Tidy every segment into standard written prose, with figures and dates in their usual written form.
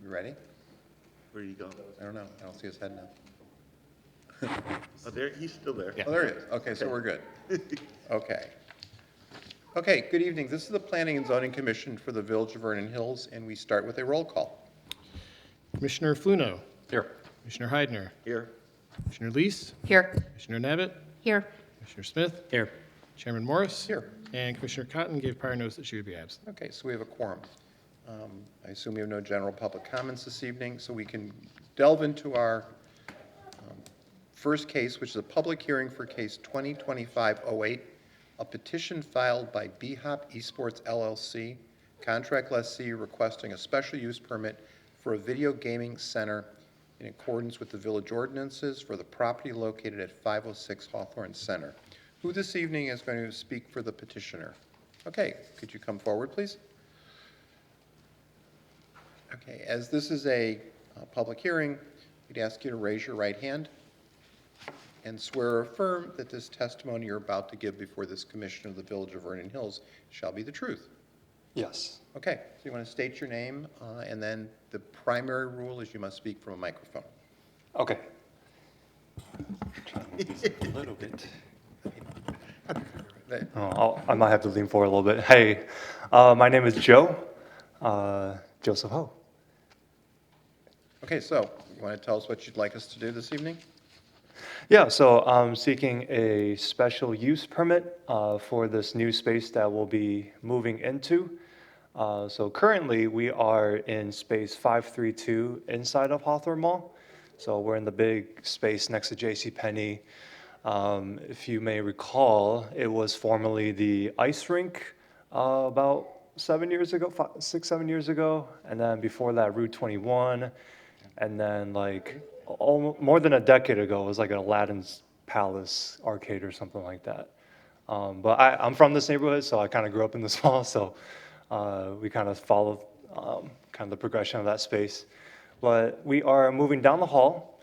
You ready? Where do you go? I don't know. I don't see his head now. Oh, there, he's still there. Oh, there he is. Okay, so we're good. Okay. Okay, good evening. This is the Planning and Zoning Commission for the Village of Vernon Hills, and we start with a roll call. Commissioner Fluno. Here. Commissioner Heidner. Here. Commissioner Leese. Here. Commissioner Nabbit. Here. Commissioner Smith. Here. Chairman Morris. Here. And Commissioner Cotton gave prior notice that she would be absent. Okay, so we have a quorum. I assume we have no general public comments this evening, so we can delve into our first case, which is a public hearing for case 2025-08, a petition filed by B-Hop Esports LLC, contract lessee requesting a special use permit for a video gaming center in accordance with the village ordinances for the property located at 506 Hawthorne Center. Who this evening is going to speak for the petitioner? Okay, could you come forward, please? Okay, as this is a public hearing, we'd ask you to raise your right hand and swear or affirm that this testimony you're about to give before this commission of the Village of Vernon Hills shall be the truth. Yes. Okay, so you want to state your name, and then the primary rule is you must speak from a microphone. Okay. Try to move this a little bit. I might have to lean forward a little bit. Hey, my name is Joe, Joseph Ho. Okay, so you want to tell us what you'd like us to do this evening? Yeah, so I'm seeking a special use permit for this new space that we'll be moving into. So currently we are in space 532 inside of Hawthorne Mall. So we're in the big space next to JCPenney. If you may recall, it was formerly the ice rink about 7 years ago, 6, 7 years ago. And then before that, Route 21. And then like more than a decade ago, it was like an Aladdin's Palace arcade or something like that. But I'm from this neighborhood, so I kind of grew up in this mall. So we kind of followed kind of the progression of that space. But we are moving down the hall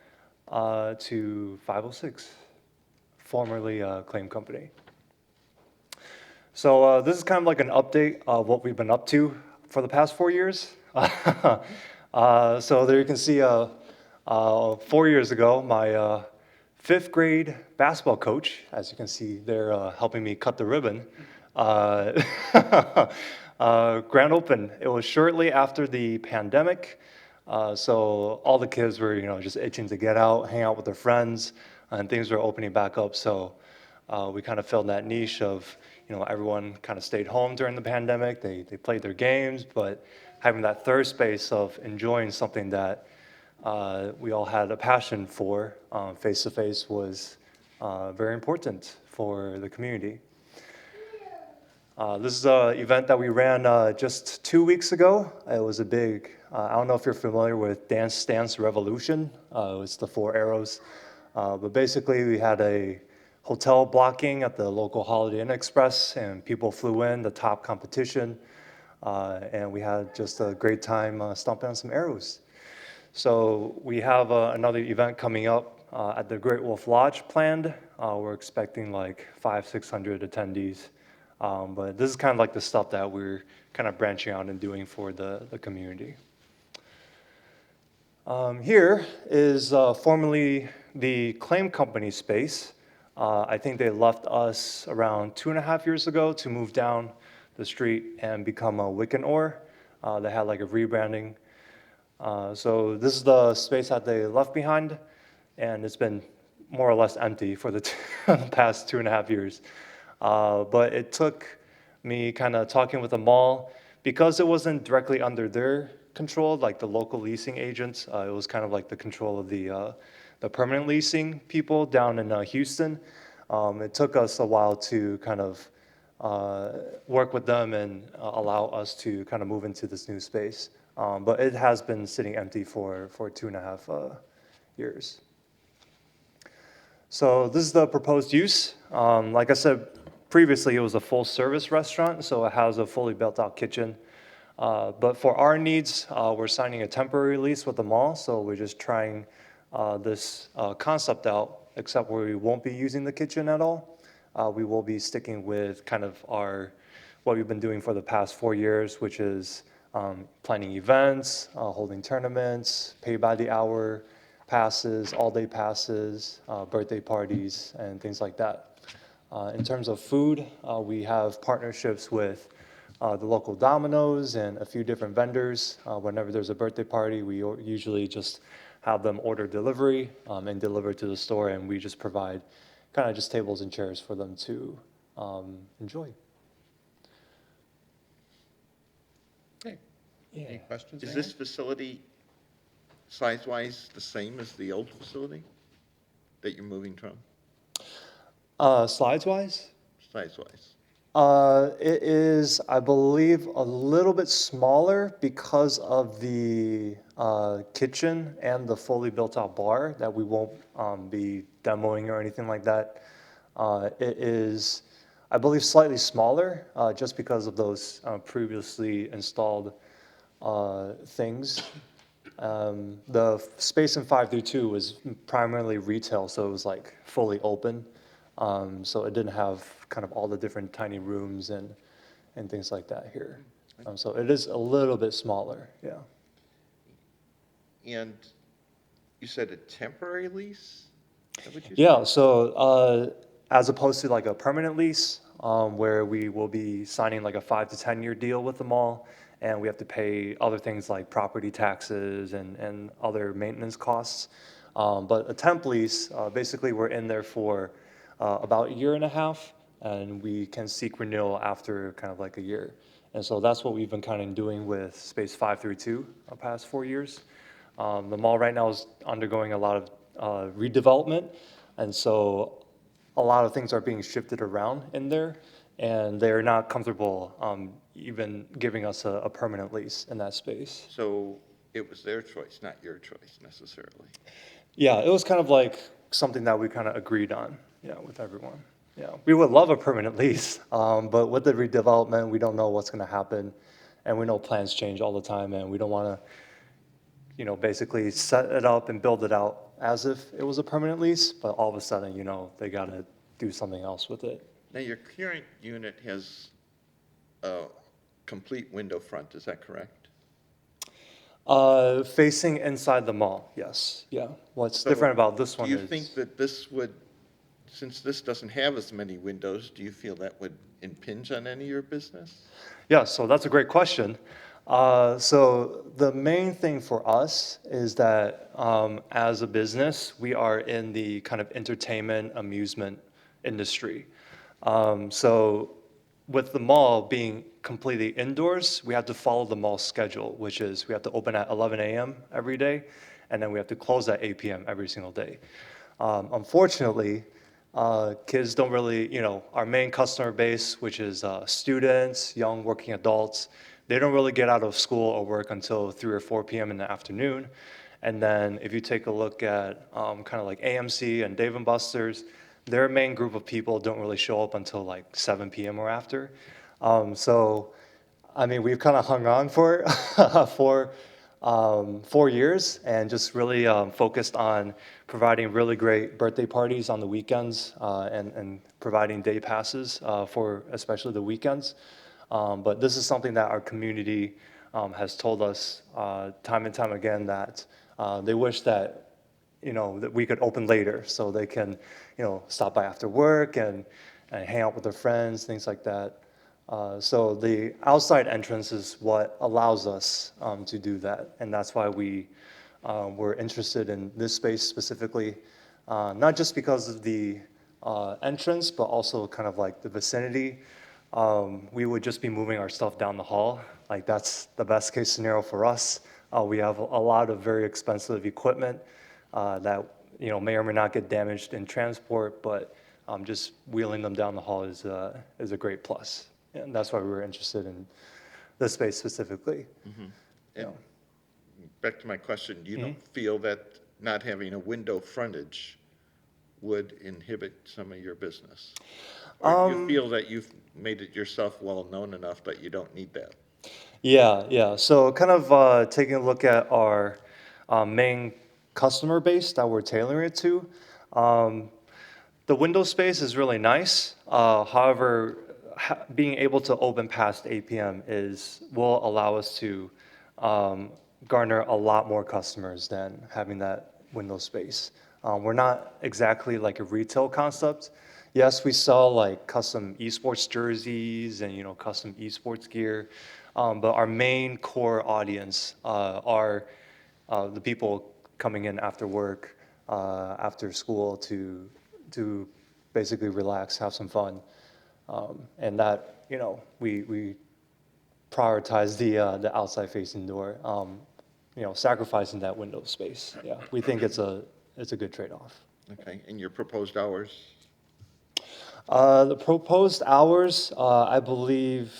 to 506, formerly Claim Company. So this is kind of like an update of what we've been up to for the past 4 years. So there you can see 4 years ago, my fifth grade basketball coach, as you can see, they're helping me cut the ribbon. Grand open. It was shortly after the pandemic. So all the kids were, just itching to get out, hang out with their friends, and things were opening back up. So we kind of filled that niche of, everyone kind of stayed home during the pandemic. They played their games, but having that third space of enjoying something that we all had a passion for face-to-face was very important for the community. This is an event that we ran just 2 weeks ago. It was a big, I don't know if you're familiar with Dance Revolution. It's the 4 arrows. But basically we had a hotel blocking at the local Holiday Inn Express, and people flew in, the top competition, and we had just a great time stomping on some arrows. So we have another event coming up at the Great Wolf Lodge planned. We're expecting like 500-600 attendees. But this is kind of like the stuff that we're kind of branching out and doing for the community. Here is formerly the Claim Company space. I think they left us around 2.5 years ago to move down the street and become a Wick & Orr. They had like a rebranding. So this is the space that they left behind, and it's been more or less empty for the past 2.5 years. But it took me kind of talking with the mall, because it wasn't directly under their control, like the local leasing agents. It was kind of like the control of the permanent leasing people down in Houston. It took us a while to kind of work with them and allow us to kind of move into this new space. But it has been sitting empty for 2.5 years. So this is the proposed use. Like I said previously, it was a full service restaurant, so it has a fully built out kitchen. But for our needs, we're signing a temporary lease with the mall, so we're just trying this concept out, except where we won't be using the kitchen at all. We will be sticking with kind of what we've been doing for the past 4 years, which is planning events, holding tournaments, pay by the hour passes, all-day passes, birthday parties, and things like that. In terms of food, we have partnerships with the local Domino's and a few different vendors. Whenever there's a birthday party, we usually just have them order delivery and deliver to the store, and we just provide kind of just tables and chairs for them to enjoy. Okay. Any questions? Is anyone? this facility size-wise the same as the old facility that you're moving from, Slides-wise? size-wise? It is, I believe, a little bit smaller because of the kitchen and the fully built-out bar that we won't be demoing or anything like that. It is, I believe, slightly smaller just because of those previously installed things. The space in 5-2 was primarily retail, so it was like fully open. So it didn't have kind of all the different tiny rooms and things like that here. So it is a little bit smaller, yeah. And you said a temporary lease? Is that what you said? Yeah, so as opposed to like a permanent lease, where we will be signing like a 5 to 10-year deal with the mall, and we have to pay other things like property taxes and other maintenance costs. But a temp lease, basically we're in there for about a year and a half, and we can seek renewal after kind of like a year. And so that's what we've been kind of doing with Space 532 the past 4 years. The mall right now is undergoing a lot of redevelopment, and so a lot of things are being shifted around in there, and they're not comfortable even giving us a permanent lease in that space. So it was their choice, not your choice necessarily. Yeah, it was kind of like something that we kind of agreed on, yeah, with everyone. Yeah, we would love a permanent lease, but with the redevelopment, we don't know what's going to happen, and we know plans change all the time, and we don't want to, basically set it up and build it out as if it was a permanent lease, but all of a sudden, they got to do something else with it. Now, your current unit has a complete window front, is that correct? Facing inside the mall, yes, yeah. What's So different about this one Do is. you think that this would, since this doesn't have as many windows, do you feel that would impinge on any of your business? Yeah, so that's a great question. So the main thing for us is that as a business, we are in the kind of entertainment, amusement industry. So with the mall being completely indoors, we have to follow the mall schedule, which is we have to open at 11 a.m. every day, and then we have to close at 8 p.m. every single day. Unfortunately, kids don't really, our main customer base, which is students, young working adults, they don't really get out of school or work until 3 or 4 p.m. in the afternoon. And then if you take a look at kind of like AMC and Dave & Buster's, their main group of people don't really show up until like 7 p.m. or after. So, I mean, we've kind of hung on for 4 years and just really focused on providing really great birthday parties on the weekends and providing day passes for especially the weekends. But this is something that our community has told us time and time again that they wish that, that we could open later so they can, stop by after work and hang out with their friends, things like that. So the outside entrance is what allows us to do that, and that's why we were interested in this space specifically, not just because of the entrance, but also kind of like the vicinity. We would just be moving our stuff down the hall. Like that's the best case scenario for us. We have a lot of very expensive equipment that may or may not get damaged in transport, but just wheeling them down the hall is a great plus. And that's why we were interested in this space specifically. And back to my question, you don't feel that not having a window frontage would inhibit some of your business? Or do you feel that you've made it yourself well-known enough that you don't need that? Yeah. So kind of taking a look at our main customer base that we're tailoring it to. The window space is really nice. However, being able to open past 8 p.m. will allow us to garner a lot more customers than having that window space. We're not exactly like a retail concept. Yes, we sell like custom esports jerseys and custom esports gear, but our main core audience are the people coming in after work, after school to basically relax, have some fun, and that we prioritize the outside facing door, sacrificing that window space. Yeah, we think it's a good trade-off. Okay, and your proposed hours? The proposed hours, I believe,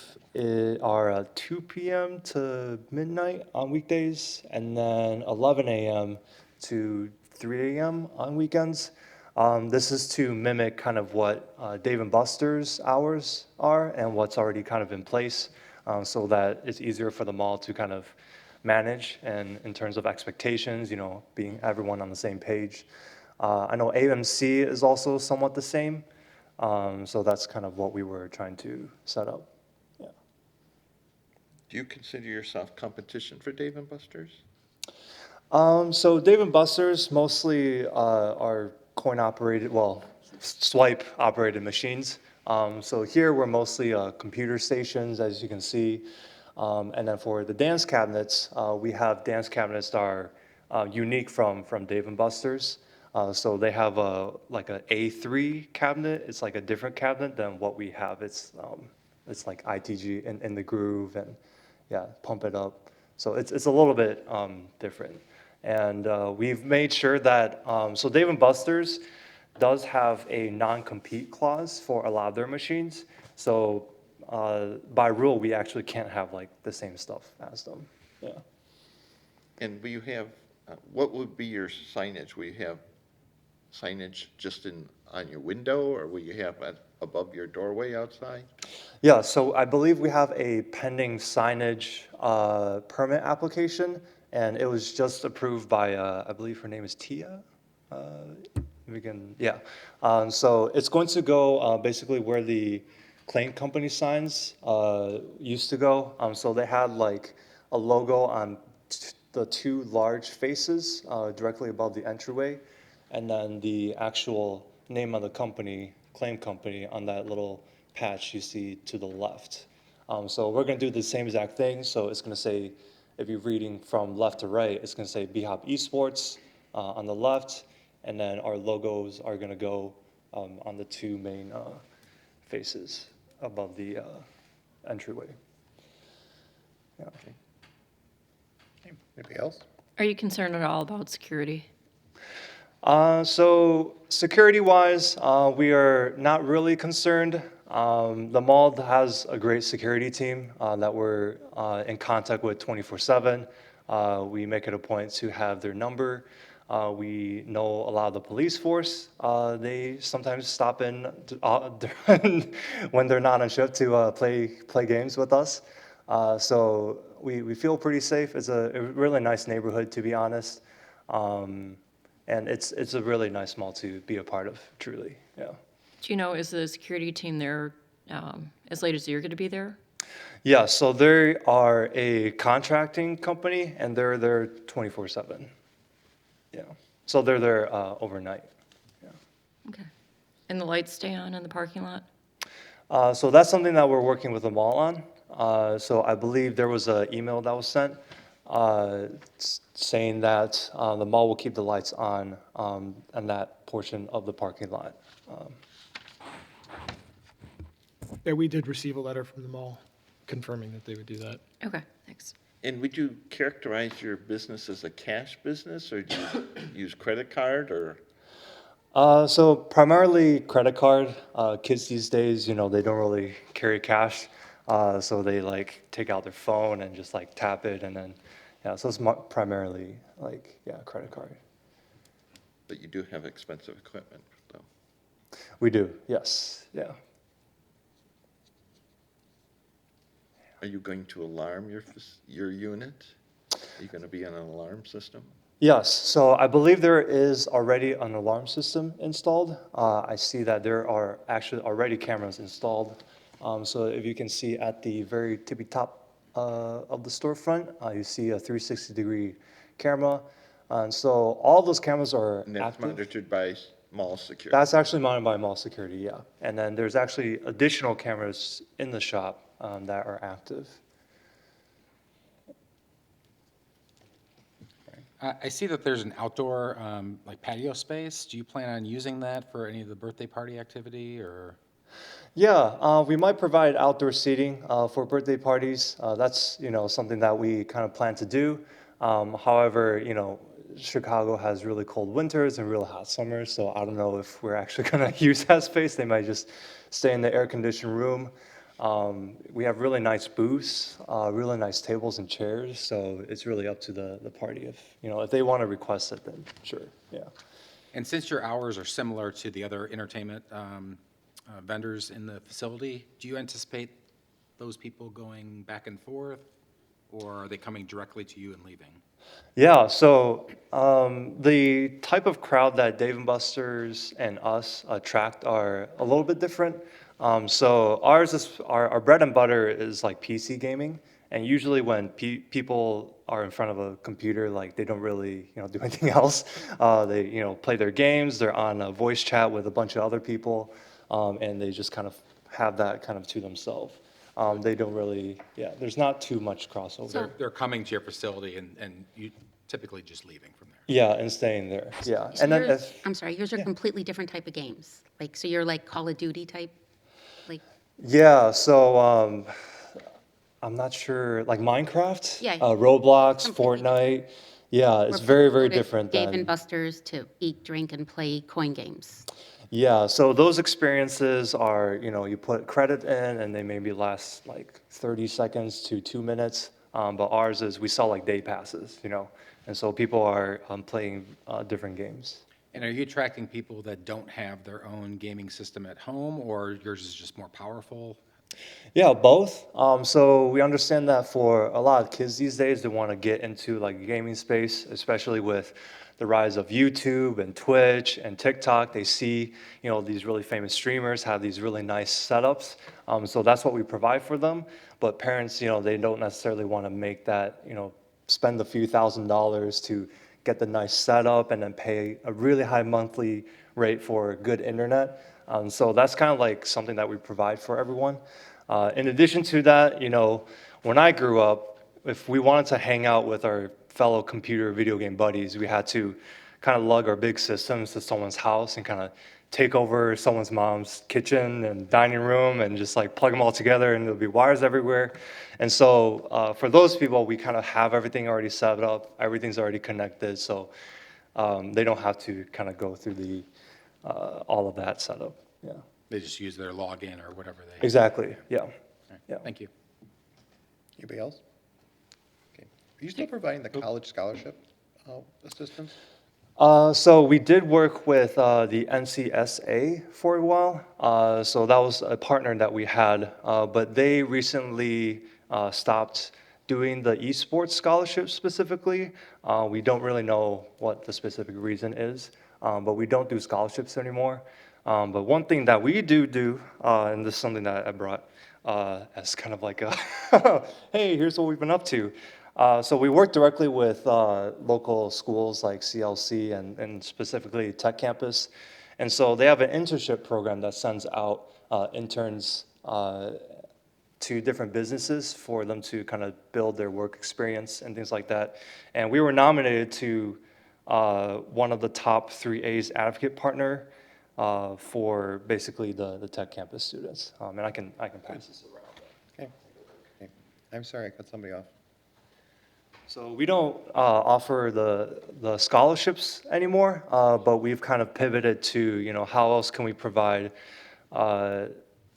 are 2 p.m. to midnight on weekdays, and then 11 a.m. to 3 a.m. on weekends. This is to mimic kind of what Dave & Buster's hours are and what's already kind of in place, so that it's easier for the mall to kind of manage and in terms of expectations, being everyone on the same page. I know AMC is also somewhat the same. So that's kind of what we were trying to set up. Yeah. Do you consider yourself competition for Dave & Buster's? So Dave & Buster's mostly are coin operated, well, swipe operated machines. So here we're mostly computer stations, as you can see. And then for the dance cabinets, we have dance cabinets that are unique from Dave & Buster's. So they have like a A3 cabinet. It's like a different cabinet than what we have. It's like ITG in the groove and yeah, pump it up. So it's a little bit different. And we've made sure that, so Dave & Buster's does have a non-compete clause for a lot of their machines. So by rule, we actually can't have like the same stuff as them. Yeah. And will you have, what would be your signage? Will you have signage just on your window, or will you have it above your doorway outside? Yeah, so I believe we have a pending signage permit application, and it was just approved by, I believe her name is Tia. Yeah. So it's going to go basically where the claim company signs used to go. So they had like a logo on the two large faces directly above the entryway, and then the actual name of the company, claim company, on that little patch you see to the left. So we're going to do the same exact thing. So it's going to say, if you're reading from left to right, it's going to say B-Hop Esports on the left, and then our logos are going to go on the two main faces above the entryway. Yeah. Anybody else? Are you concerned at all about security? So security-wise, we are not really concerned. The mall has a great security team that we're in contact with 24/7. We make it a point to have their number. We know a lot of the police force. They sometimes stop in when they're not on shift to play games with us. So we feel pretty safe. It's a really nice neighborhood, to be honest. And it's a really nice mall to be a part of, truly, yeah. Do you know, is the security team there as late as you're going to be there? Yeah, so they are a contracting company, and they're there 24/7. Yeah, so they're there overnight. Yeah. Okay. And the lights stay on in the parking lot? So that's something that we're working with the mall on. So I believe there was an email that was sent saying that the mall will keep the lights on that portion of the parking lot. Yeah, we did receive a letter from the mall confirming that they would do that. Okay, thanks. And would you characterize your business as a cash business, or do you use credit card, or? So primarily credit card. Kids these days, they don't really carry cash. So they like take out their phone and just like tap it, and then, yeah, so it's primarily like, yeah, credit card. But you do have expensive equipment, though. We do, yes, yeah. Are you going to alarm your unit? Are you going to be on an alarm system? Yes, so I believe there is already an alarm system installed. I see that there are actually already cameras installed So if you can see at the very tippy top of the storefront, you see a 360-degree camera. And so all those cameras are And that's active. monitored by mall security. That's actually monitored by mall security, yeah. And then there's actually additional cameras in the shop that are active. I see that there's an outdoor, like patio space. Do you plan on using that for any of the birthday party activity, or? Yeah, we might provide outdoor seating for birthday parties. That's, something that we kind of plan to do. However, Chicago has really cold winters and real hot summers, so I don't know if we're actually going to use that space. They might just stay in the air-conditioned room. We have really nice booths, really nice tables and chairs, so it's really up to the party. If they want to request it, then sure, yeah. And since your hours are similar to the other entertainment vendors in the facility, do you anticipate those people going back and forth, or are they coming directly to you and leaving? Yeah, so the type of crowd that Dave & Buster's and us attract are a little bit different. So ours is our bread and butter is like PC gaming, and usually when people are in front of a computer, like they don't really do anything else. They play their games. They're on a voice chat with a bunch of other people, and they just kind of have that kind of to themselves. They don't really, there's not too much crossover. They're coming to your facility and you typically just leaving from there. Yeah, and staying there, yeah. So And then yours- I'm sorry, yours are completely different type of games. Like, so you're like Call of Duty type? Like, yeah, so I'm not sure, like Minecraft? Yeah. Roblox, Completely Fortnite. Yeah, it's where very, people very go to different Dave than. and Buster's to eat, drink, and play coin games. Yeah, so those experiences are, you put credit in and they maybe last like 30 seconds to 2 minutes. But ours is we sell like day passes, and so people are playing different games. And are you attracting people that don't have their own gaming system at home, or yours is just more powerful? Yeah, both. So we understand that for a lot of kids these days, they want to get into like gaming space, especially with the rise of YouTube and Twitch and TikTok. They see, these really famous streamers have these really nice setups. So that's what we provide for them. But parents, they don't necessarily want to make that, spend a few $1,000s to get the nice setup and then pay a really high monthly rate for good internet. So that's kind of like something that we provide for everyone. In addition to that, when I grew up, if we wanted to hang out with our fellow computer video game buddies, we had to kind of lug our big systems to someone's house and kind of take over someone's mom's kitchen and dining room and just like plug them all together, and there'll be wires everywhere. And so for those people, we kind of have everything already set up, everything's already connected, so they don't have to kind of go through all of that setup. Yeah, They just use their login or whatever they. exactly. Yeah. Okay, Yeah. Thank you. Anybody else? Okay. Are you still providing the college scholarship assistance? So we did work with the NCSA for a while. So that was a partner that we had, but they recently stopped doing the esports scholarship specifically. We don't really know what the specific reason is, but we don't do scholarships anymore. But one thing that we do, and this is something that I brought as kind of like a, hey, here's what we've been up to. So we work directly with local schools like CLC and specifically Tech Campus. And so they have an internship program that sends out interns to different businesses for them to kind of build their work experience and things like that. And we were nominated to one of the top 3A's advocate partner for basically the Tech Campus students. And I can pass this around. Okay. Okay. I'm sorry, I cut somebody off. So we don't offer the scholarships anymore, but we've kind of pivoted to, how else can we provide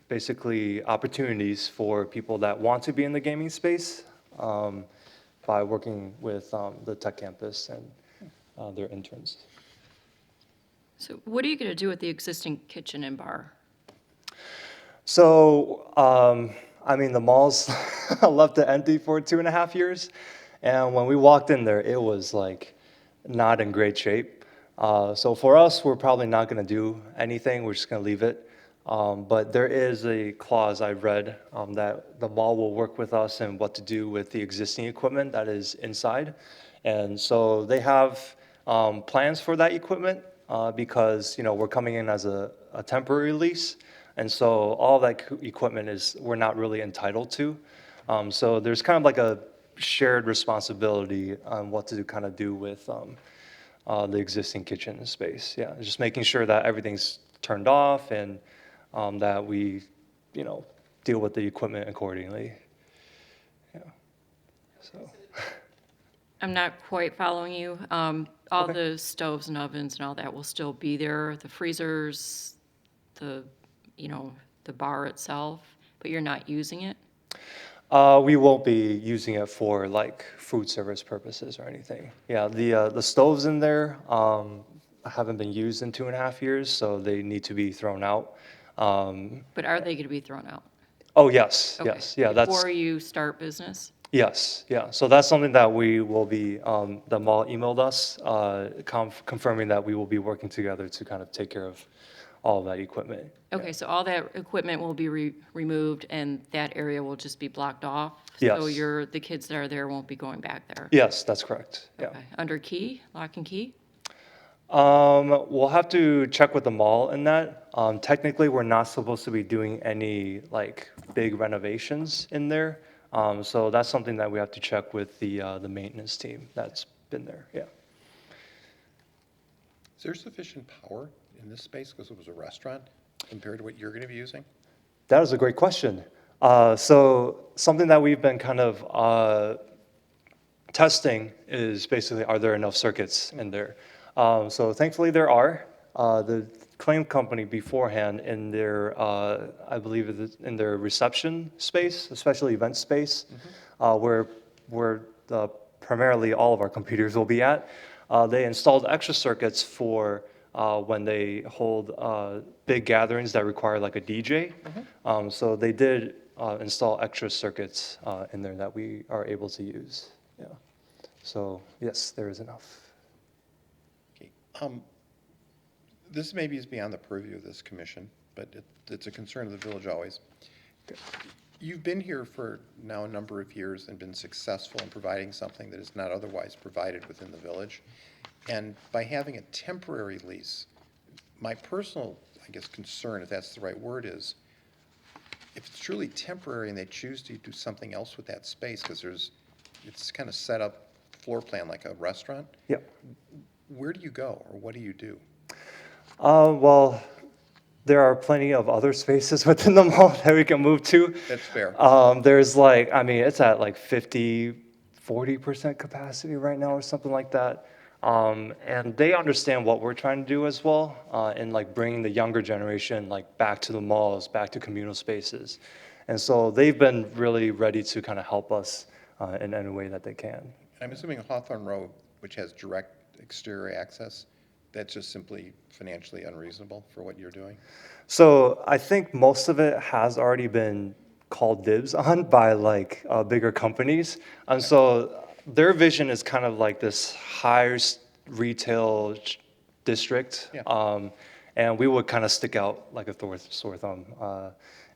basically opportunities for people that want to be in the gaming space by working with the Tech Campus and their interns. So what are you going to do with the existing kitchen and bar? So, the malls left it empty for 2.5 years. And when we walked in there, it was like not in great shape. So for us, we're probably not going to do anything. We're just going to leave it. But there is a clause I read that the mall will work with us and what to do with the existing equipment that is inside. And so they have plans for that equipment because, we're coming in as a temporary lease. And so all that equipment we're not really entitled to. So there's kind of like a shared responsibility on what to kind of do with the existing kitchen space. Yeah, just making sure that everything's turned off and that we, deal with the equipment accordingly. Yeah. So, I'm not quite following you. All Okay. the stoves and ovens and all that will still be there, the freezers, the, the bar itself, but you're not using it? we won't be using it for like food service purposes or anything. Yeah, the stoves in there haven't been used in 2.5 years, so they need to be thrown out. But are they going to be thrown out? Oh, yes, Okay. yes, yeah, that's. Before you start business? Yes, yeah. So that's something that we will be, the mall emailed us, confirming that we will be working together to kind of take care of all of that equipment. Okay, so all that equipment will be removed and that area will just be blocked off? So Yes. the kids that are there won't be going back there? Yes, that's correct, yeah. Okay. Under key, lock and key? We'll have to check with the mall in that. Technically, we're not supposed to be doing any like big renovations in there. So that's something that we have to check with the maintenance team that's been there, yeah. Is there sufficient power in this space because it was a restaurant compared to what you're going to be using? That is a great question. So something that we've been kind of testing is basically, are there enough circuits in there? So thankfully there are. The claim company beforehand in their, I believe in their reception space, especially event space, where primarily all of our computers will be at, they installed extra circuits for when they hold big gatherings that require like a DJ. So they did install extra circuits in there that we are able to use. Yeah. So yes, there is enough. Okay. This maybe is beyond the purview of this commission, but it's a concern of the village always. You've been here for now a number of years and been successful in providing something that is not otherwise provided within the village. And by having a temporary lease, my personal, I guess, concern, if that's the right word, is if it's truly temporary and they choose to do something else with that space, because it's kind of set up floor plan like a restaurant, Yeah. where do you go or what do you do? Well, there are plenty of other spaces within the mall that we can move to. That's fair. There's like, I mean, it's at like 40% capacity right now or something like that. And they understand what we're trying to do as well, in like bringing the younger generation like back to the malls, back to communal spaces. And so they've been really ready to kind of help us in any way that they can. And I'm assuming Hawthorne Road, which has direct exterior access, that's just simply financially unreasonable for what you're doing? So I think most of it has already been called dibs on by like bigger companies. And so their vision is kind of like this higher retail district. Yeah. And we would kind of stick out like a sore thumb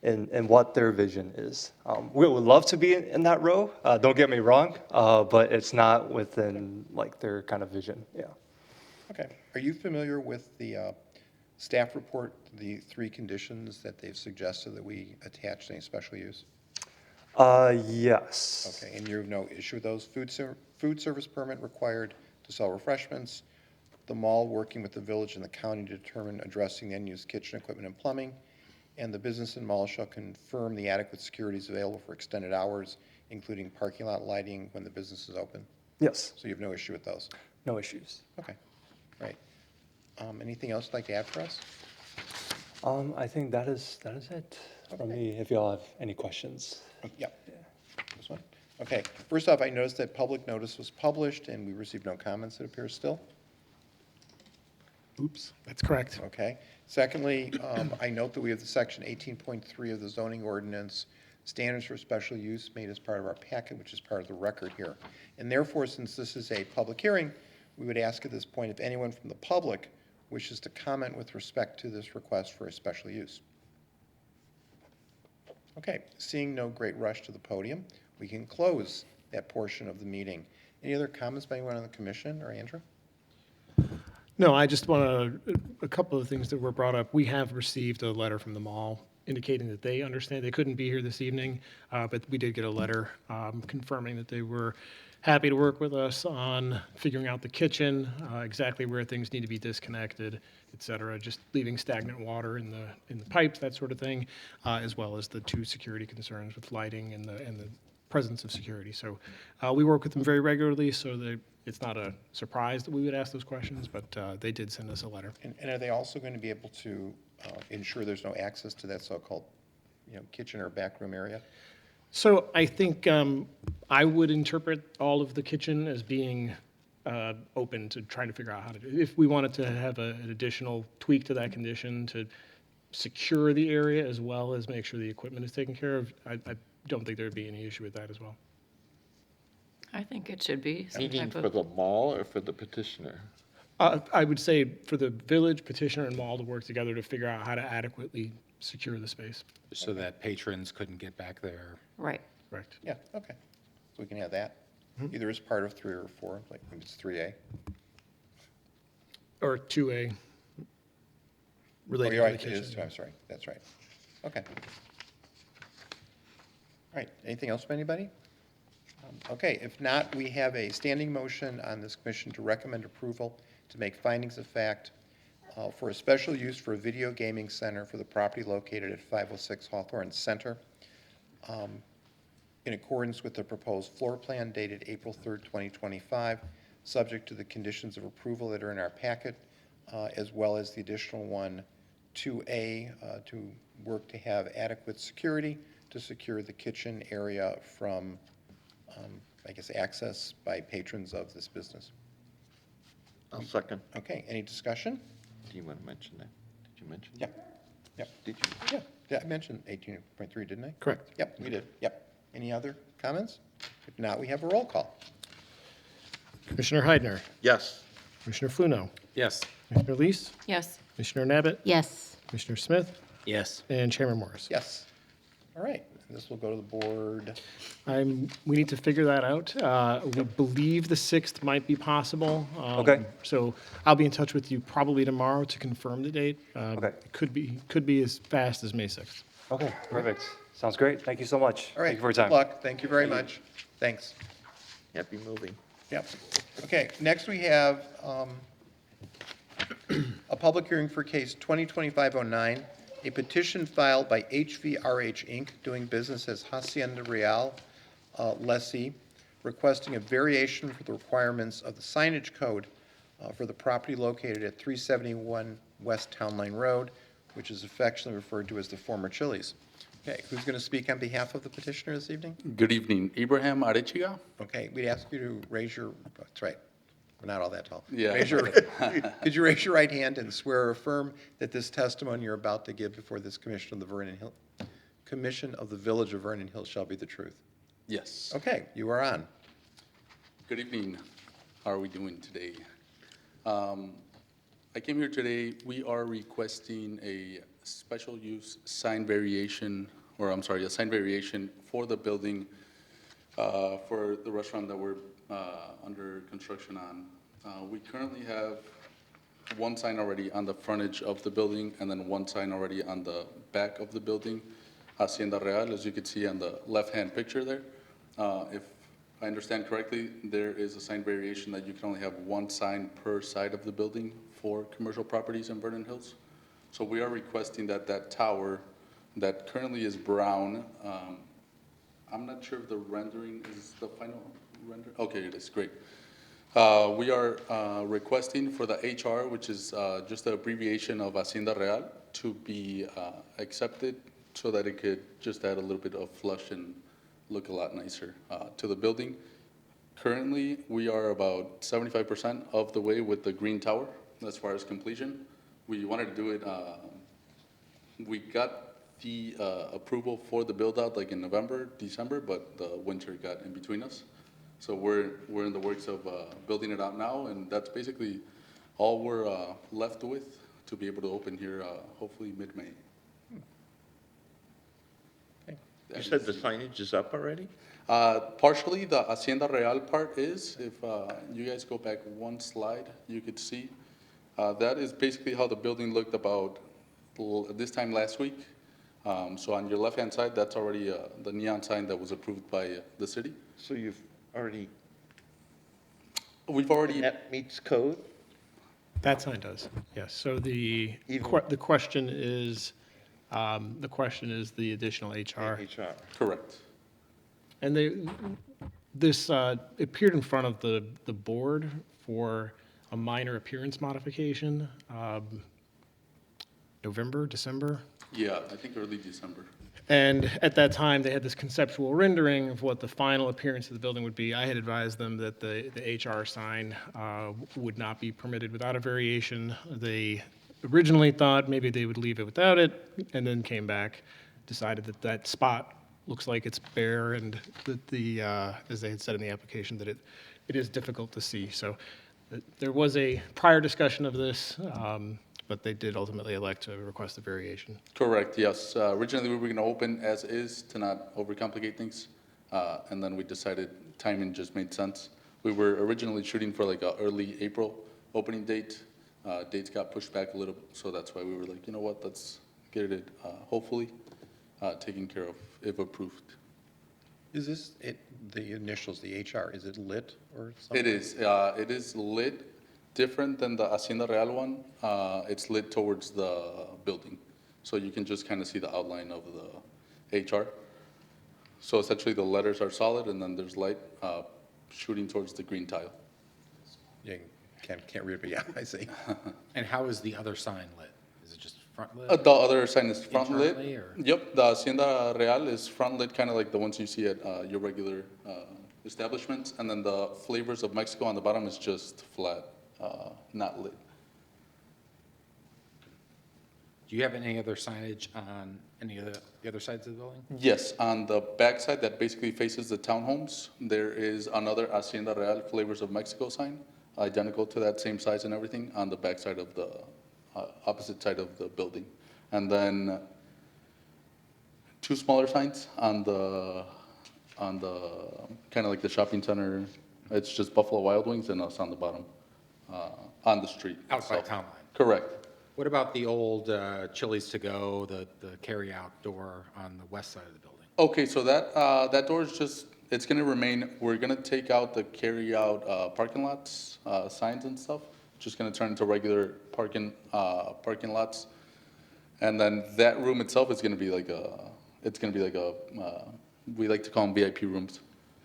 in what their vision is. We would love to be in that row, don't get me wrong, but it's not within like their kind of vision, yeah. Okay. Are you familiar with the staff report, the 3 conditions that they've suggested that we attach to any special use? Yes. Okay, and you have no issue with those? Food service permit required to sell refreshments, the mall working with the village and the county to determine addressing the unused kitchen equipment and plumbing, and the business and mall shall confirm the adequate security is available for extended hours, including parking lot lighting when the business is open. Yes, So you have no issue with those? no issues. Okay, right. Anything else you'd like to add for us? I think that is it for Okay. me, if y'all have any questions. Yep. This one? Okay, first off, I noticed that public notice was published and we received no comments, it appears still. Oops, that's correct. Okay. Secondly, I note that we have the section 18.3 of the zoning ordinance, standards for special use made as part of our packet, which is part of the record here. And therefore, since this is a public hearing, we would ask at this point if anyone from the public wishes to comment with respect to this request for a special use. Okay, seeing no great rush to the podium, we can close that portion of the meeting. Any other comments by anyone on the commission or Andrew? No, I just want to, a couple of things that were brought up. We have received a letter from the mall indicating that they understand they couldn't be here this evening, but we did get a letter confirming that they were happy to work with us on figuring out the kitchen, exactly where things need to be disconnected, et cetera, just leaving stagnant water in the pipes, that sort of thing, as well as the two security concerns with lighting and the presence of security. So we work with them very regularly, so that it's not a surprise that we would ask those questions, but they did send us a letter. And are they also going to be able to ensure there's no access to that so-called, kitchen or backroom area? So I think I would interpret all of the kitchen as being open to trying to figure out how to do. If we wanted to have an additional tweak to that condition to secure the area as well as make sure the equipment is taken care of, I don't think there'd be any issue with that as well. I think it should be some Meaning type for of, the mall or for the petitioner? I would say for the village, petitioner, and mall to work together to figure out how to adequately secure the space. So that patrons couldn't get back there. right. Correct. Yeah, okay. So we can have that, either as part of 3 or 4, like maybe it's 3A. Or 2A Oh, related you're to the right, it is, kitchen. I'm sorry, that's right. Okay. All right, anything else from anybody? Okay, if not, we have a standing motion on this commission to recommend approval to make findings of fact for a special use for a video gaming center for the property located at 506 Hawthorne Center, in accordance with the proposed floor plan dated April 3rd, 2025, subject to the conditions of approval that are in our packet, as well as the additional one, 2A, to work to have adequate security to secure the kitchen area from, I guess, access by patrons of this business. I'll second. Okay, any discussion? Do you want to mention that? Did you mention? Yeah. that? Yep. Did you? Yeah, I mentioned 18.3, didn't I? Correct. Yep, we did, yep. Any other comments? If not, we have a roll call. Commissioner Heidner, Yes. Commissioner Fluno, Yes. Commissioner Leese, Yes, Commissioner Nabbit, Yes. Commissioner Smith, Yes. and Chairman Morris. Yes. All right, this will go to the board. We need to figure that out. We believe the 6th might be possible. Okay. So I'll be in touch with you probably tomorrow to confirm the date. Okay. It could be as fast as May 6th. Okay, perfect. Sounds great. Thank you so much. All right, Thank you for your good time. luck, thank you very much. Thanks. Happy moving. Yep. Okay, next we have a public hearing for case 2025-09, a petition filed by HVRH Inc., doing business as Hacienda Real lessee, requesting a variation for the requirements of the signage code for the property located at 371 West Town Line Road, which is affectionately referred to as the former Chili's. Okay, who's going to speak on behalf of the petitioner this evening? Good evening, Ibrahim Arechiga. Okay, we'd ask you to raise your, that's right, we're not all that tall. Yeah. Could you raise your right hand and swear or affirm that this testimony you're about to give before this commission of the Commission of the Village of Vernon Hills shall be the truth? Yes. Okay, you are on. Good evening. How are we doing today? I came here today, we are requesting a special use sign variation, or I'm sorry, a sign variation for the building, for the restaurant that we're under construction on. We currently have one sign already on the frontage of the building, and then one sign already on the back of the building, Hacienda Real, as you can see on the left-hand picture there. If I understand correctly, there is a sign variation that you can only have one sign per side of the building for commercial properties in Vernon Hills. So we are requesting that that tower that currently is brown, I'm not sure if the rendering is the final render. Okay, it is, great. We are requesting for the HR, which is just the abbreviation of Hacienda Real, to be accepted so that it could just add a little bit of flush and look a lot nicer to the building. Currently, we are about 75% of the way with the green tower as far as completion. We wanted to do it, we got the approval for the build-out like in November, December, but the winter got in between us. So we're in the works of building it out now, and that's basically all we're left with to be able to open here hopefully mid-May. You said the signage is up already? Partially, the Hacienda Real part is, if you guys go back one slide, you could see. That is basically how the building looked about this time last week. So on your left-hand side, that's already the neon sign that was approved by the city. So you've already, We've already, that meets code? That sign does, yes. So the Even- the question is, the additional HR. HR. correct. And this appeared in front of the board for a minor appearance modification, November, December. Yeah, I think early December. And at that time, they had this conceptual rendering of what the final appearance of the building would be. I had advised them that the HR sign would not be permitted without a variation. They originally thought maybe they would leave it without it, and then came back, decided that that spot looks like it's bare, and that as they had said in the application, that it is difficult to see. So there was a prior discussion of this, but they did ultimately elect to request a variation. Correct, yes. Originally, we were going to open as is to not overcomplicate things, and then we decided timing just made sense. We were originally shooting for like a early April opening date. Dates got pushed back a little, so that's why we were like, you know what, let's get it hopefully taken care of if approved. Is this, the initials, the HR, is it lit or something? It is lit different than the Hacienda Real one. It's lit towards the building, so you can just kind of see the outline of the HR. So essentially, the letters are solid, and then there's light shooting towards the green tile. Yeah, can't read it, but yeah, I see. And how is the other sign lit? Is it just front lit? The other sign is front lit. Internally, or- Yep, the Hacienda Real is front lit, kind of like the ones you see at your regular establishments. And then the Flavors of Mexico on the bottom is just flat, not lit. Do you have any other signage on any of the other sides of the building? Yes, on the back side that basically faces the townhomes, there is another Hacienda Real Flavors of Mexico sign, identical to that, same size and everything, on the back side of the, opposite side of the building. And then two smaller signs on the, kind of like the shopping center. It's just Buffalo Wild Wings and us on the bottom, on the street. Outside itself. town line? Correct. What about the old Chili's to go, the carry-out door on the west side of the building? Okay, so that door is just, it's gonna remain, we're gonna take out the carry-out parking lots, signs and stuff. Just gonna turn into regular parking lots. And then that room itself is gonna be like we like to call them VIP rooms.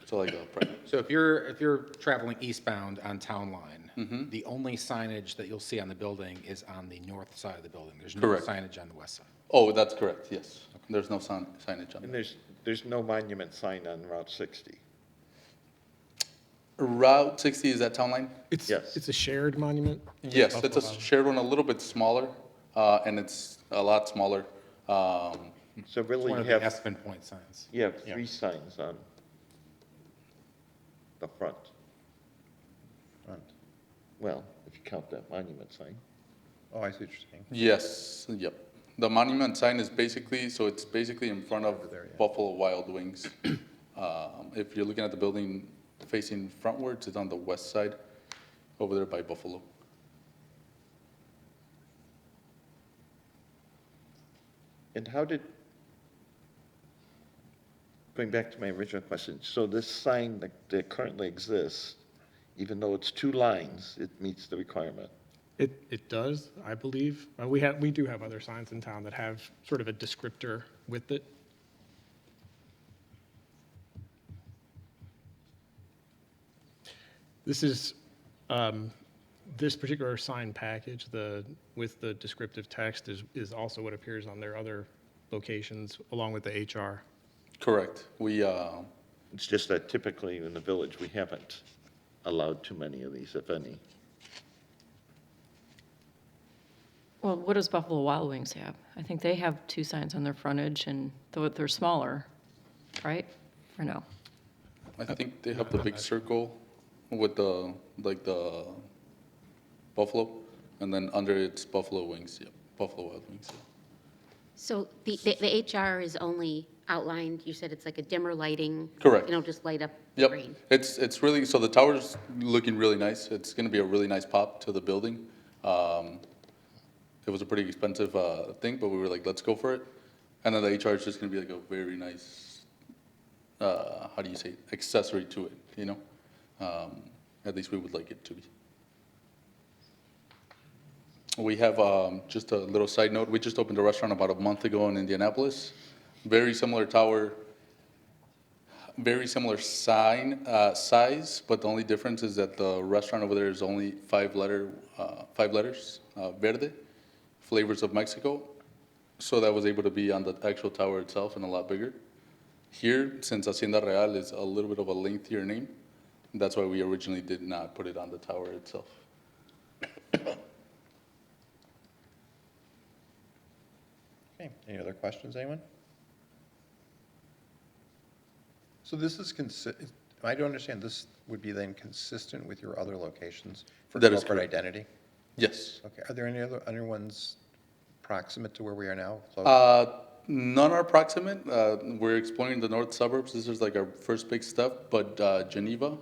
So like a, So if you're traveling eastbound on Town Line, the only signage that you'll see on the building is on the north side of the building. There's no Correct. signage on the west side. oh, that's correct, yes. There's no signage on And it. there's no monument sign on Route 60? Route 60 is that town line? Yes. It's a shared monument? Yes, it's a shared one, a little bit smaller, and it's a lot smaller. So It's really one you of the have, Aspen Point signs. you have three signs on the front. Front. Well, if you count that monument sign. Oh, I see what you're saying. Yes, yep. The monument sign is basically, so it's basically in front of Over there, yeah. Buffalo Wild Wings. If you're looking at the building facing frontwards, it's on the west side, over there by Buffalo. And how did, going back to my original question, so this sign that currently exists, even though it's two lines, it meets the requirement? It does, I believe. We do have other signs in town that have sort of a descriptor with it. This is, this particular sign package, with the descriptive text is also what appears on their other locations along with the HR. Correct. It's just that typically in the village, we haven't allowed too many of these, if any. Well, what does Buffalo Wild Wings have? I think they have two signs on their frontage, and though they're smaller, right? Or no? I think they have the big circle with the buffalo, and then under it's Buffalo Wings, yep, Buffalo Wild Wings. Yeah. So the HR is only outlined, you said it's like a dimmer lighting. Correct. Just light up the Yep, green. it's really, so the tower's looking really nice. It's gonna be a really nice pop to the building. It was a pretty expensive, thing, but we were like, let's go for it. And then the HR is just gonna be like a very nice, how do you say, accessory to it, At least we would like it to be. We have, just a little side note, we just opened a restaurant about a month ago in Indianapolis. Very similar tower, very similar size, but the only difference is that the restaurant over there is only five letters, Verde, flavors of Mexico. So that was able to be on the actual tower itself and a lot bigger. Here, since Hacienda Real is a little bit of a lengthier name, that's why we originally did not put it on the tower itself. Okay, any other questions, anyone? So this is I don't understand, this would be then consistent with your other locations for That is corporate correct. identity? Yes. Okay, are there any other ones proximate to where we are now? Close? None are proximate. We're exploring the north suburbs. This is like our first big step, but Geneva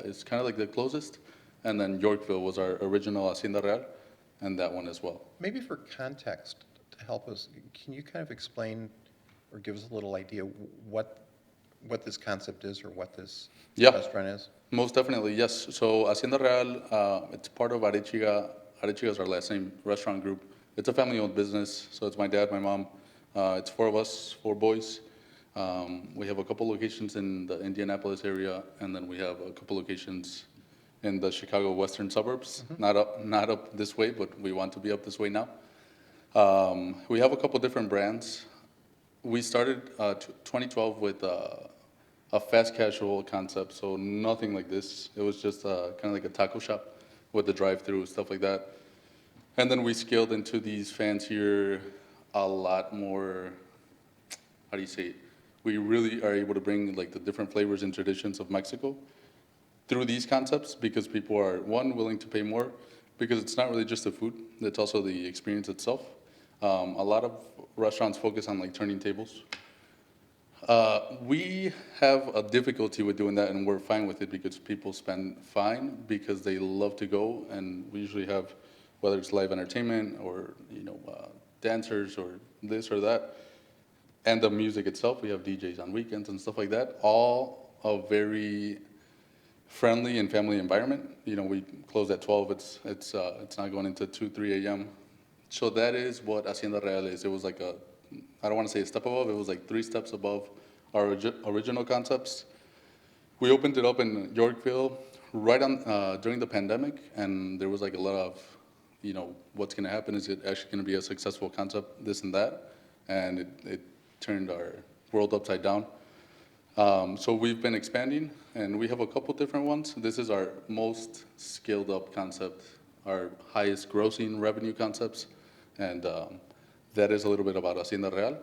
is kind of like the closest. And then Yorkville was our original Hacienda Real, and that one as well. Maybe for context, to help us, can you kind of explain or give us a little idea what this concept is or what this Yeah. restaurant is? Most definitely, yes. So Hacienda Real, it's part of Arechiga. Arechiga is our last name restaurant group. It's a family-owned business, so it's my dad, my mom. It's four of us, four boys. We have a couple locations in the Indianapolis area, and then we have a couple locations in the Chicago western suburbs. Not up this way, but we want to be up this way now. We have a couple different brands. We started 2012 with a fast casual concept, so nothing like this. It was just kind of like a taco shop with the drive-through, stuff like that. And then we scaled into these fancier, a lot more, how do you say it? We really are able to bring like the different flavors and traditions of Mexico through these concepts because people are, one, willing to pay more because it's not really just the food, it's also the experience itself. A lot of restaurants focus on like turning tables. We have a difficulty with doing that, and we're fine with it because people spend fine because they love to go, and we usually have, whether it's live entertainment or dancers or this or that, and the music itself. We have DJs on weekends and stuff like that. All a very friendly and family environment. We close at 12. It's not going into 2, 3 a.m. So that is what Hacienda Real is. It was like I don't want to say a step above, it was like 3 steps above our original concepts. We opened it up in Yorkville right on during the pandemic, and there was like a lot of, what's going to happen? Is it actually going to be a successful concept, this and that? And it turned our world upside down. So we've been expanding, and we have a couple different ones. This is our most scaled up concept, our highest grossing revenue concepts, and that is a little bit about Hacienda Real.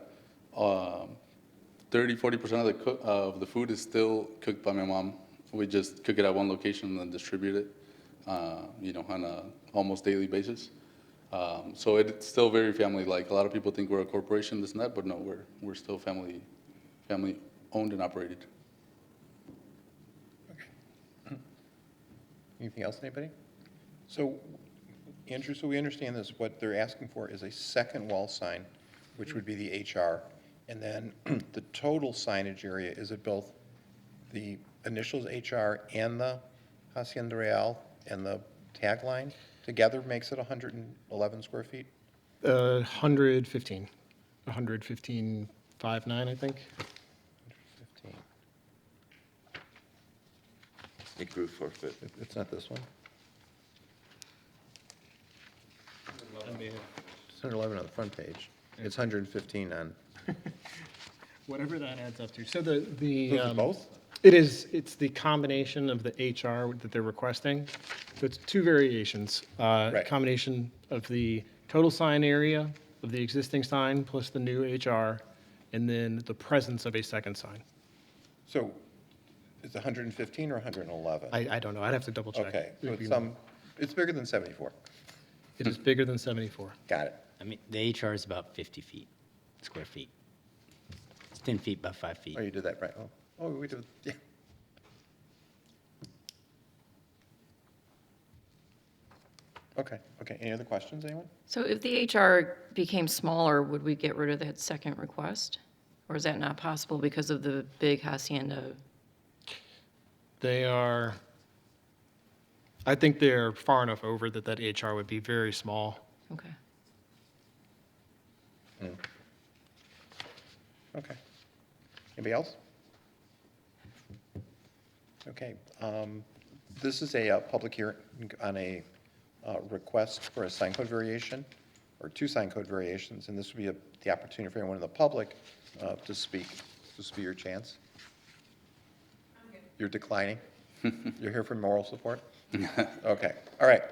30–40% of the food is still cooked by my mom. We just cook it at one location and then distribute it, on a almost daily basis. So it's still very family-like. A lot of people think we're a corporation, this and that, but no, we're still family owned and operated. Anything else, anybody? So, Andrew, so we understand this, what they're asking for is a second wall sign, which would be the HR, and then the total signage area, is it both the initials HR and the Hacienda Real and the tagline together makes it 111 square feet? 115, 115.59, I think. 15. It grew forfeit. It's not this one? It's 111 on the front page. It's 115 on, Whatever that adds up to. So the is it both? it's the combination of the HR that they're requesting. So it's 2 variations. Right. Combination of the total sign area of the existing sign plus the new HR, and then the presence of a second sign. So it's 115 or 111? I don't know. I'd have to double check. Okay, so It'd be- it's bigger than 74. It is bigger than 74. Got it. I mean, the HR is about 50 square feet. 10 feet by 5 feet. Oh, you did that, right? Oh, we did, yeah. Okay, any other questions, anyone? So if the HR became smaller, would we get rid of that second request? Or is that not possible because of the big hacienda? They are, I think they're far enough over that that HR would be very small. Okay. Okay. Anybody else? Okay, this is a public hearing on a request for a sign code variation, or two sign code variations, and this would be the opportunity for anyone in the public to speak. This would be your chance. You're declining? You're here for moral support? Okay, all right.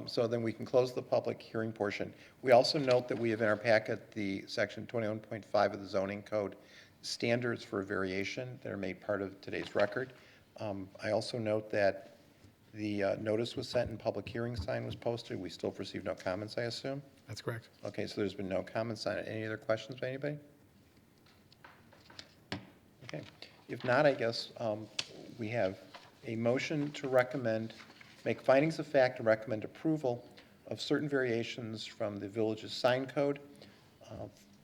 So then we can close the public hearing portion. We also note that we have in our packet the section 21.5 of the zoning code standards for variation that are made part of today's record. I also note that the notice was sent and public hearing sign was posted. We still have received no comments, I assume? That's correct. Okay, so there's been no comments on it. Any other questions by anybody? Okay, if not, I guess we have a motion to recommend, make findings of fact and recommend approval of certain variations from the village's sign code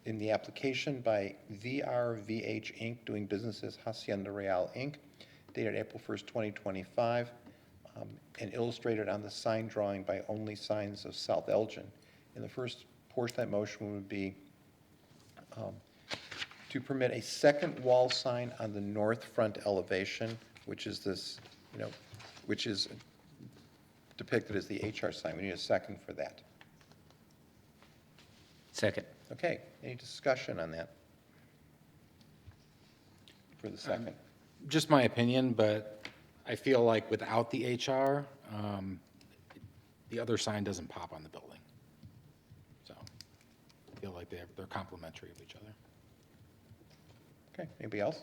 in the application by VRVH Inc., doing business as Hacienda Real Inc., dated April 1st, 2025, and illustrated on the sign drawing by Only Signs of South Elgin. And the first portion of that motion would be to permit a second wall sign on the north front elevation, which is this, which is depicted as the HR sign. We need a second for that. Second. Okay, any discussion on that? For the second? Just my opinion, but I feel like without the HR, the other sign doesn't pop on the building. So I feel like they're complementary of each other. Okay, anybody else?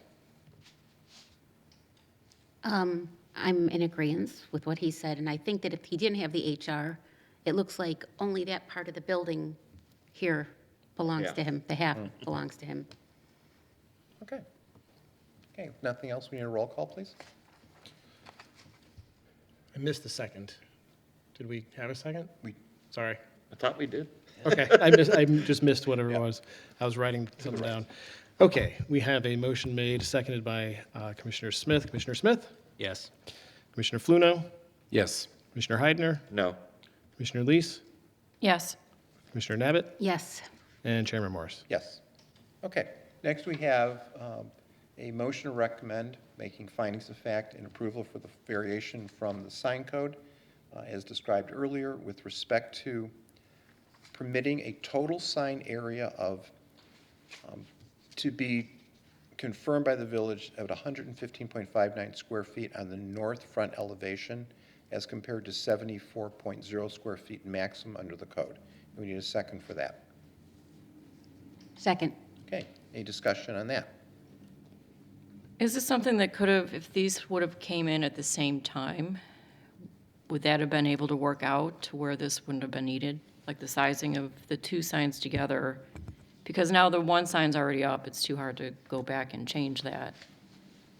I'm in agreement with what he said, and I think that if he didn't have the HR, it looks like only that part of the building here belongs Yeah. to him, the half belongs to him. Okay. Okay, if nothing else, we need a roll call, please? I missed the second. Did we have a second? Sorry. I thought we did. Okay, I just missed whatever it was. I was writing something down. Okay, we have a motion made, seconded by Commissioner Smith. Commissioner Smith? Yes. Commissioner Fluno? Yes. Commissioner Heidner? No. Commissioner Lees? Yes. Commissioner Nabbit? Yes. And Chairman Morris. Yes. Okay, next we have a motion to recommend making findings of fact and approval for the variation from the sign code as described earlier with respect to permitting a total sign area of, to be confirmed by the village at 115.59 square feet on the north front elevation as compared to 74.0 square feet maximum under the code. We need a second for that. Second. Okay, any discussion on that? Is this something that could have, if these would have came in at the same time, would that have been able to work out to where this wouldn't have been needed? Like the sizing of the two signs together? Because now the one sign's already up, it's too hard to go back and change that.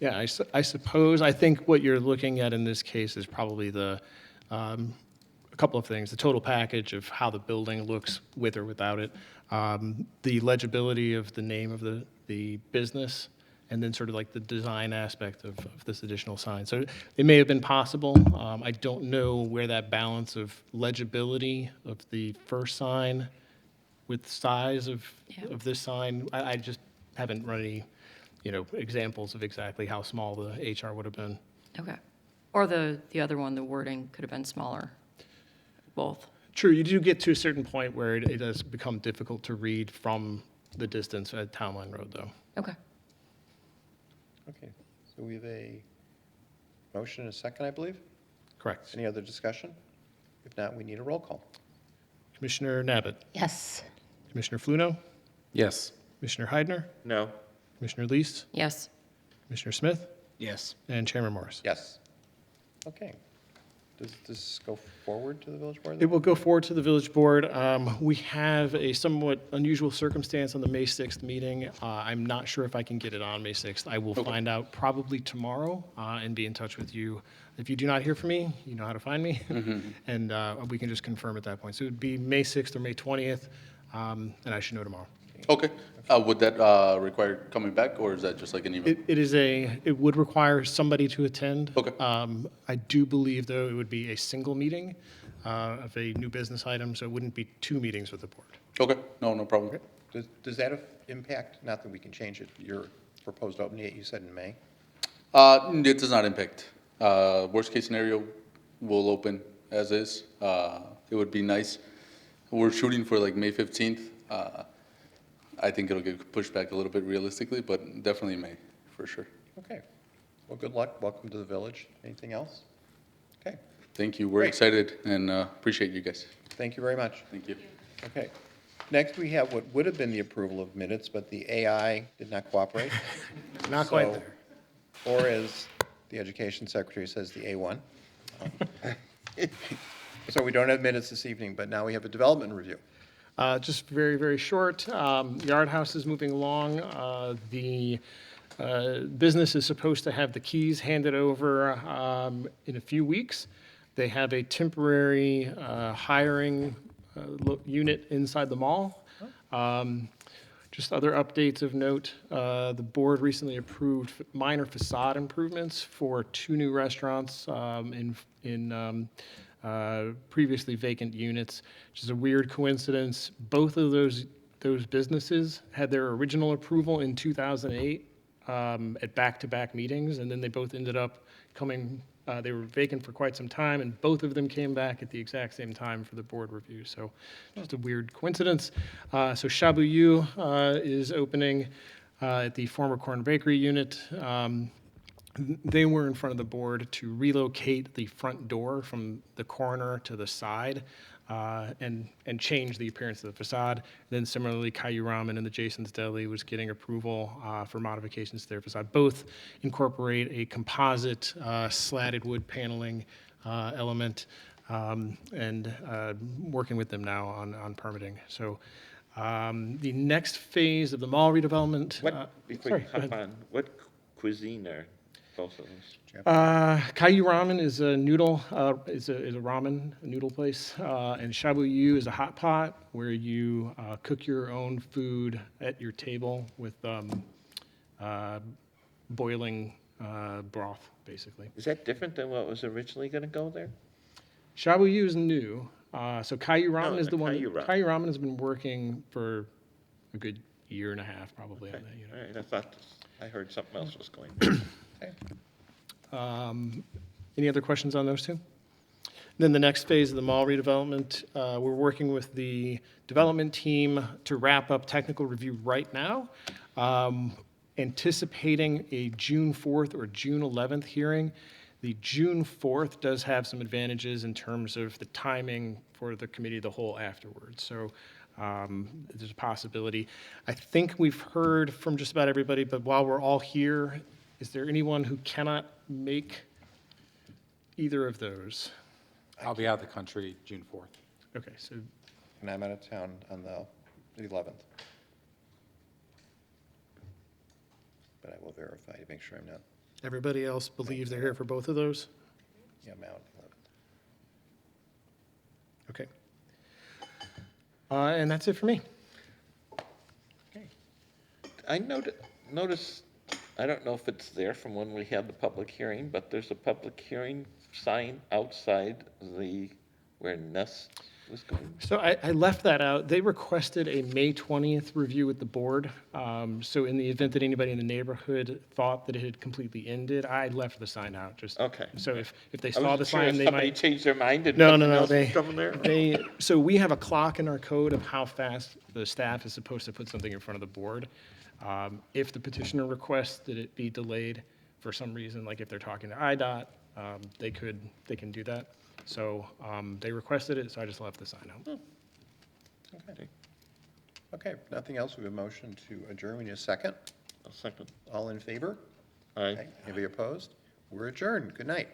Yeah, I suppose, I think what you're looking at in this case is probably a couple of things. The total package of how the building looks with or without it, the legibility of the name of the business, and then sort of like the design aspect of this additional sign. So it may have been possible. I don't know where that balance of legibility of the first sign with size of this sign, I just haven't run any, examples of exactly how small the HR would have been. Okay. Or the other one, the wording could have been smaller, both. True, you do get to a certain point where it does become difficult to read from the distance at Town Line Road, though. Okay. Okay, so we have a motion and a second, I believe. Correct. Any other discussion? If not, we need a roll call. Commissioner Nabbit, Yes. Commissioner Fluno, Yes. Commissioner Heidner, No. Commissioner Lees, Yes. Commissioner Smith, Yes. and Chairman Morris. Yes. Okay. Does this go forward to the village board? It will go forward to the village board. We have a somewhat unusual circumstance on the May 6th meeting. I'm not sure if I can get it on May 6th. I will find out probably tomorrow and be in touch with you. If you do not hear from me, you know how to find me, and we can just confirm at that point. So it would be May 6th or May 20th, and I should know tomorrow. Okay. Would that require coming back, or is that just like an email? It would require somebody to attend. Okay. I do believe, though, it would be a single meeting of a new business item, so it wouldn't be 2 meetings with the board. Okay, no problem. Does that impact, not that we can change it, your proposed opening date, you said in May? It does not impact. Worst case scenario, we'll open as is. It would be nice. We're shooting for like May 15th. I think it'll get pushed back a little bit realistically, but definitely May, for sure. Okay. Well, good luck. Welcome to the village. Anything else? Okay. Thank you. We're Great. excited and appreciate you guys. Thank you very much. Thank you. Okay. Next, we have what would have been the approval of minutes, but the AI did not cooperate. Not quite So- there. Or as the education secretary says, the A1. So we don't have minutes this evening, but now we have a development review. Just very, very short. Yard House is moving along. The business is supposed to have the keys handed over in a few weeks. They have a temporary hiring unit inside the mall. Just other updates of note, the board recently approved minor facade improvements for 2 new restaurants in previously vacant units, which is a weird coincidence. Both of those businesses had their original approval in 2008 at back-to-back meetings, and then they both ended up coming, they were vacant for quite some time, and both of them came back at the exact same time for the board review. So just a weird coincidence. So Shabu Yu is opening at the former Corn Bakery unit. They were in front of the board to relocate the front door from the corner to the side and change the appearance of the facade. Then similarly, Caillou Ramen and the Jason's Deli was getting approval for modifications to their facade. Both incorporate a composite slatted wood paneling element and working with them now on permitting. So the next phase of the mall redevelopment. Before you sorry, go hop ahead. on, what cuisine are both of those? Caillou Ramen is a noodle, is a ramen noodle place, and Shabu Yu is a hot pot where you cook your own food at your table with boiling broth, basically. Is that different than what was originally going to go there? Shabu Yu is new, so Caillou Ramen No, is the one. Caillou Ramen. Caillou Ramen has been working for a good year and a half, probably, on that unit. All right, I thought, I heard something else was going. Okay. Any other questions on those two? Then the next phase of the mall redevelopment, we're working with the development team to wrap up technical review right now, anticipating a June 4th or June 11th hearing. The June 4th does have some advantages in terms of the timing for the committee of the whole afterwards. So there's a possibility. I think we've heard from just about everybody, but while we're all here, is there anyone who cannot make either of those? I'll be out of the country June 4th. Okay, so And I'm out of town on the 11th. But I will verify to make sure I'm not, everybody else believes they're here for both of those? yeah, I'm out 11th. Okay. And that's it for me. I noticed, I don't know if it's there from when we had the public hearing, but there's a public hearing sign outside where Nest was going. So I left that out. They requested a May 20th review with the board. So in the event that anybody in the neighborhood thought that it had completely ended, I left the sign out, just. Okay. So if they I saw the wasn't sure if sign, they somebody might. changed their mind and No, something no, else they, was coming there? so we have a clock in our code of how fast the staff is supposed to put something in front of the board. If the petitioner requests that it be delayed for some reason, like if they're talking to IDOT, they can do that. So they requested it, so I just left the sign out. Okay. Okay, if nothing else, we have a motion to adjourn. We need a second. A second. All in favor? Aye. Anybody opposed? We're adjourned. Good night.